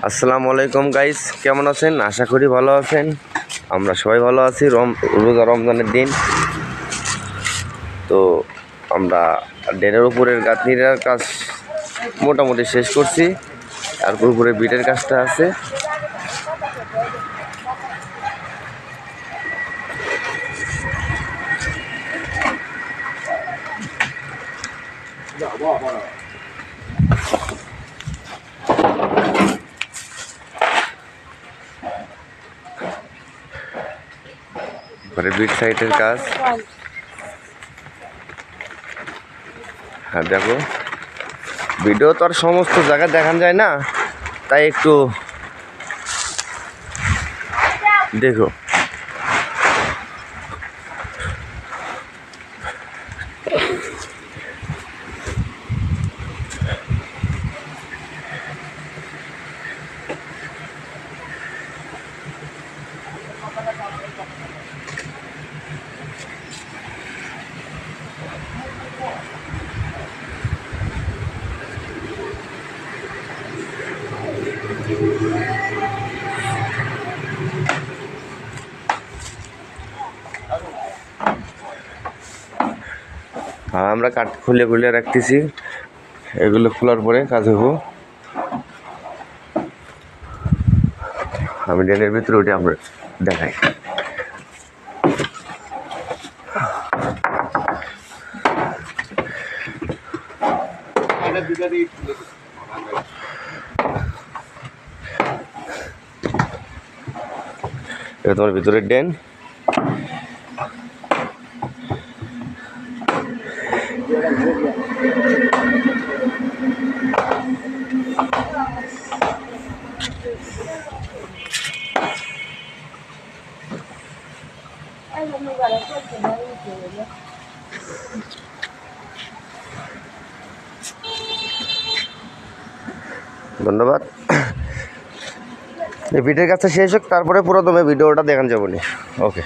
আসসালামু আলাইকুম গাইস, কেমন আছেন? আশা করি ভালো আছেন। আমরা সবাই ভালো আছি। রোজা রমজানের দিন, তো আমরা ডেরের উপরের গাঁথনির কাজ মোটামুটি শেষ করছি। আর উপরে বিটের কাজটা আছে। বিট সাইটের কাজ। হ্যাঁ দেখো, ভিডিও তো আর সমস্ত জায়গায় দেখানো যায় না, তাই একটু দেখো। আর আমরা কাঠ খুলে খুলে রাখতেছি, এগুলো খোলার পরে কাজ হবো। আমি ড্রেনের ভিতরে উঠে আমরা দেখাই। এটা তোমার ভিতরের ড্রেন। ধন্যবাদ। এই ভিডিওর কাছে শেষ হোক, তারপরে পুরো তুমি ভিডিওটা দেখান যাবো নি। ওকে।